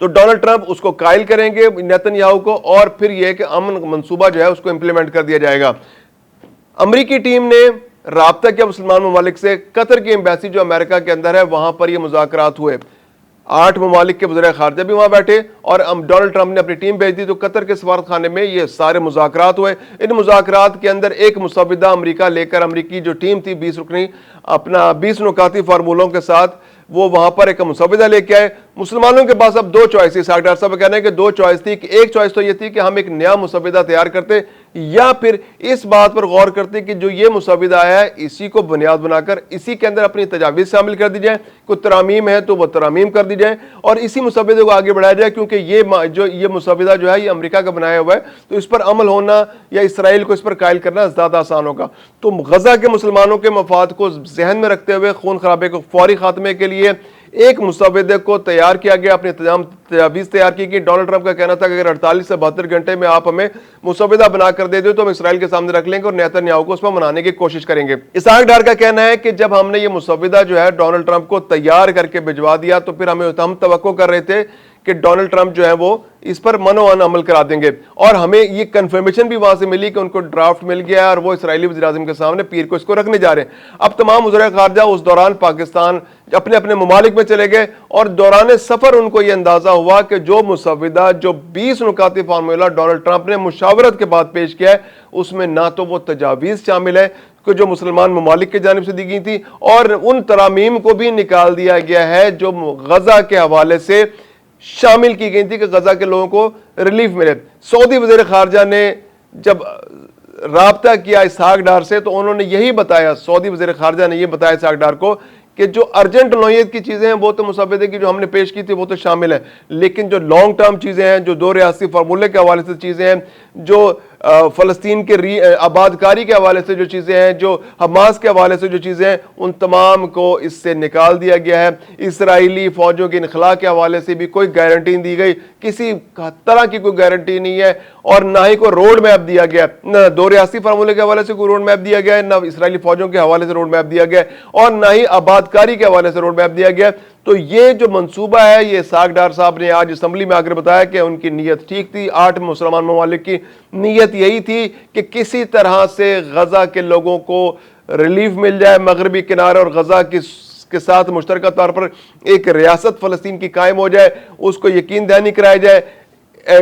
تو Donald Trump اس کو قائل کریں گے نیتن یاہو کو، اور پھر یہ کہ امن منصوبہ جو ہے اس کو امپلیمنٹ کر دیا جائے گا۔ امریکی ٹیم نے رابطہ کیا مسلمان ممالک سے، قطر کی ایمبیسی جو امریکہ کے اندر ہے وہاں پر یہ مذاکرات ہوئے، 8 ممالک کے وزراء خارجہ بھی وہاں بیٹھے اور ڈونلڈ ٹرمپ نے اپنی ٹیم بھیج دی، تو قطر کے سفارت خانے میں یہ سارے مذاکرات ہوئے۔ ان مذاکرات کے اندر ایک مسودہ امریکہ لے کر، امریکی جو ٹیم تھی 20 رکنی اپنا 20 نکاتی فارمولوں کے ساتھ، وہ وہاں پر ایک مسودہ لے کے آئے۔ مسلمانوں کے پاس اب 2 چوائس تھی، ڈاکٹر صاحب کہنا ہے کہ 2 چوائس تھی، کہ ایک چوائس تو یہ تھی کہ ہم ایک نیا مسودہ تیار کرتے، یا پھر اس بات پر غور کرتے کہ جو یہ مسودہ آیا ہے اسی کو بنیاد بنا کر اسی کے اندر اپنی تجاویز شامل کر دی جائے، کوئی ترامیم ہے تو وہ ترامیم کر دی جائے اور اسی مسودے کو آگے بڑھایا جائے، کیونکہ یہ مسودہ جو ہے یہ امریکہ کا بنایا ہوا ہے، تو اس پر عمل ہونا یا اسرائیل کو اس پر قائل کرنا زیادہ آسان ہوگا۔ تو غزہ کے مسلمانوں کے مفاد کو ذہن میں رکھتے ہوئے خون خرابے کو فوری خاتمے کے لیے ایک مسودے کو تیار کیا گیا، اپنی تجاویز تیار کی گئی۔ ڈونلڈ ٹرمپ کا کہنا تھا کہ اگر 48 سے 72 گھنٹے میں آپ ہمیں مسودہ بنا کر دے دیں تو ہم اسرائیل کے سامنے رکھ لیں گے اور نیتن یاہو کو اس پر منانے کی کوشش کریں گے۔ اسحاق ڈار کا کہنا ہے کہ جب ہم نے یہ مسودہ جو ہے ڈونلڈ ٹرمپ کو تیار کر کے بھجوا دیا تو پھر ہم توقع کر رہے تھے کہ ڈونلڈ ٹرمپ جو ہے وہ اس پر منوان عمل کرا دیں گے، اور ہمیں یہ کنفرمیشن بھی وہاں سے ملی کہ ان کو ڈرافٹ مل گیا ہے اور وہ اسرائیلی وزیر اعظم کے سامنے پیر کو اس کو رکھنے جا رہے ہیں۔ اب تمام وزراء خارجہ اس دوران پاکستان اپنے اپنے ممالک میں چلے گئے، اور دوران سفر ان کو یہ اندازہ ہوا کہ جو مسودہ جو 20 نکاتی فارمولہ ڈونلڈ ٹرمپ نے مشاورت کے بعد پیش کیا ہے اس میں نہ تو وہ تجاویز شامل ہے کہ جو مسلمان ممالک کی جانب سے دی گئی تھی، اور ان ترامیم کو بھی نکال دیا گیا ہے جو غزہ کے حوالے سے شامل کی گئی تھی کہ غزہ کے لوگوں کو ریلیف ملے۔ سعودی وزیر خارجہ نے جب رابطہ کیا اسحاق ڈار سے تو انہوں نے یہی بتایا، سعودی وزیر خارجہ نے یہ بتایا اسحاق ڈار کو کہ جو ارجنٹ نوعیت کی چیزیں ہیں وہ تو مسودے کی جو ہم نے پیش کی تھی وہ تو شامل ہے، لیکن جو لانگ ٹرم چیزیں ہیں، جو 2 ریاستی فارمولے کے حوالے سے چیزیں ہیں، جو فلسطین کے آباد کاری کے حوالے سے جو چیزیں ہیں، جو حماس کے حوالے سے جو چیزیں ہیں، ان تمام کو اس سے نکال دیا گیا ہے۔ اسرائیلی فوجوں کے انخلاء کے حوالے سے بھی کوئی گارنٹی نہیں دی گئی، کسی طرح کی کوئی گارنٹی نہیں ہے، اور نہ ہی کوئی روڈ میپ دیا گیا، نہ 2 ریاستی فارمولے کے حوالے سے کوئی روڈ میپ دیا گیا ہے، نہ اسرائیلی فوجوں کے حوالے سے روڈ میپ دیا گیا ہے، اور نہ ہی آباد کاری کے حوالے سے روڈ میپ دیا گیا۔ تو یہ جو منصوبہ ہے، یہ اسحاق ڈار صاحب نے آج اسمبلی میں آ کر بتایا کہ ان کی نیت ٹھیک تھی، 8 مسلمان ممالک کی نیت یہی تھی کہ کسی طرح سے غزہ کے لوگوں کو ریلیف مل جائے، مغربی کنارے اور غزہ کے ساتھ مشترکہ طور پر ایک ریاست فلسطین کی قائم ہو جائے، اس کو یقین دہانی کرائی جائے،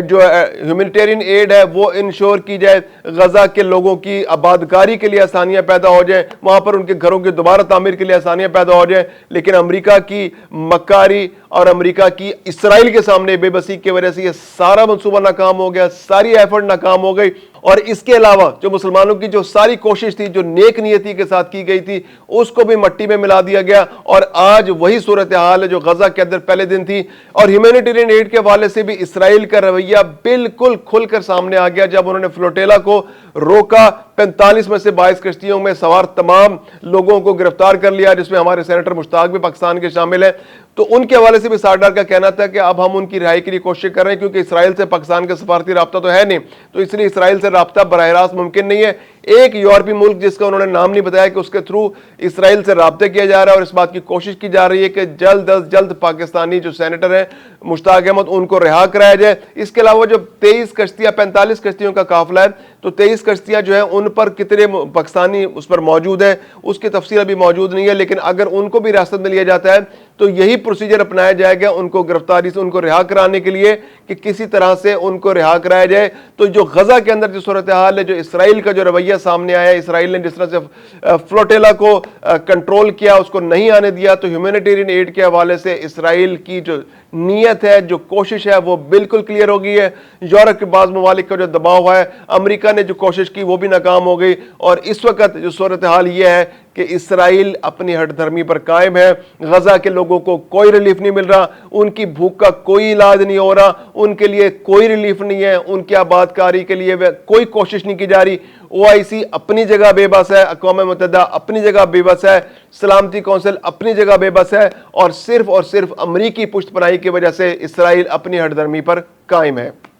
جو ہیومینیٹیرین ایڈ ہے وہ انشور کی جائے، غزہ کے لوگوں کی آباد کاری کے لیے آسانیاں پیدا ہو جائیں، وہاں پر ان کے گھروں کی دوبارہ تعمیر کے لیے آسانیاں پیدا ہو جائیں۔ لیکن امریکہ کی مکاری اور امریکہ کی اسرائیل کے سامنے بے بسی کی وجہ سے یہ سارا منصوبہ ناکام ہو گیا، ساری ایفرٹ ناکام ہو گئی، اور اس کے علاوہ جو مسلمانوں کی جو ساری کوشش تھی، جو نیک نیتی کے ساتھ کی گئی تھی، اس کو بھی مٹی میں ملا دیا گیا، اور آج وہی صورتحال ہے جو غزہ کے اندر پہلے دن تھی۔ اور ہیومینیٹیرین ایڈ کے حوالے سے بھی اسرائیل کا رویہ بالکل کھل کر سامنے آ گیا جب انہوں نے فلوٹیلا کو روکا، 45 میں سے 22 کشتیوں میں سوار تمام لوگوں کو گرفتار کر لیا، جس میں ہمارے سینیٹر مشتاق بھی پاکستان کے شامل ہیں۔ تو ان کے حوالے سے بھی اسحاق ڈار کا کہنا تھا کہ اب ہم ان کی رہائی کے لیے کوشش کر رہے ہیں، کیونکہ اسرائیل سے پاکستان کا سفارتی رابطہ تو ہے نہیں، تو اس لیے اسرائیل سے رابطہ براہ راست ممکن نہیں ہے۔ ایک یورپی ملک جس کا انہوں نے نام نہیں بتایا کہ اس کے تھرو اسرائیل سے رابطے کیا جا رہا ہے، اور اس بات کی کوشش کی جا رہی ہے کہ جلد از جلد پاکستانی جو سینیٹر ہیں مشتاق احمد ان کو رہا کرایا جائے۔ اس کے علاوہ جو 23 کشتیاں 45 کشتیوں کا قافلہ ہے، تو 23 کشتیاں جو ہیں ان پر کتنے پاکستانی اس پر موجود ہیں اس کی تفصیل ابھی موجود نہیں ہے، لیکن اگر ان کو بھی ریاست میں لیا جاتا ہے تو یہی پروسیجر اپنایا جائے گا ان کو گرفتاری سے ان کو رہا کرانے کے لیے، کہ کسی طرح سے ان کو رہا کرایا جائے۔ تو جو غزہ کے اندر جو صورتحال ہے، جو اسرائیل کا جو رویہ سامنے آیا ہے، اسرائیل نے جس طرح سے فلوٹیلا کو کنٹرول کیا، اس کو نہیں آنے دیا، تو ہیومینیٹیرین ایڈ کے حوالے سے اسرائیل کی جو نیت ہے، جو کوشش ہے، وہ بالکل کلیئر ہو گئی ہے۔ یورپ کے بعض ممالک کا جو دباؤ ہے، امریکہ نے جو کوشش کی وہ بھی ناکام ہو گئی، اور اس وقت جو صورتحال یہ ہے کہ اسرائیل اپنی ہٹ دھرمی پر قائم ہے، غزہ کے لوگوں کو کوئی ریلیف نہیں مل رہا، ان کی بھوک کا کوئی علاج نہیں ہو رہا، ان کے لیے کوئی ریلیف نہیں ہے، ان کی آباد کاری کے لیے کوئی کوشش نہیں کی جا رہی۔ OIC اپنی جگہ بے بس ہے، اقوام متحدہ اپنی جگہ بے بس ہے، سلامتی کونسل اپنی جگہ بے بس ہے، اور صرف امریکی پشت پناہی کی وجہ سے اسرائیل اپنی ہٹ دھرمی پر قائم ہے۔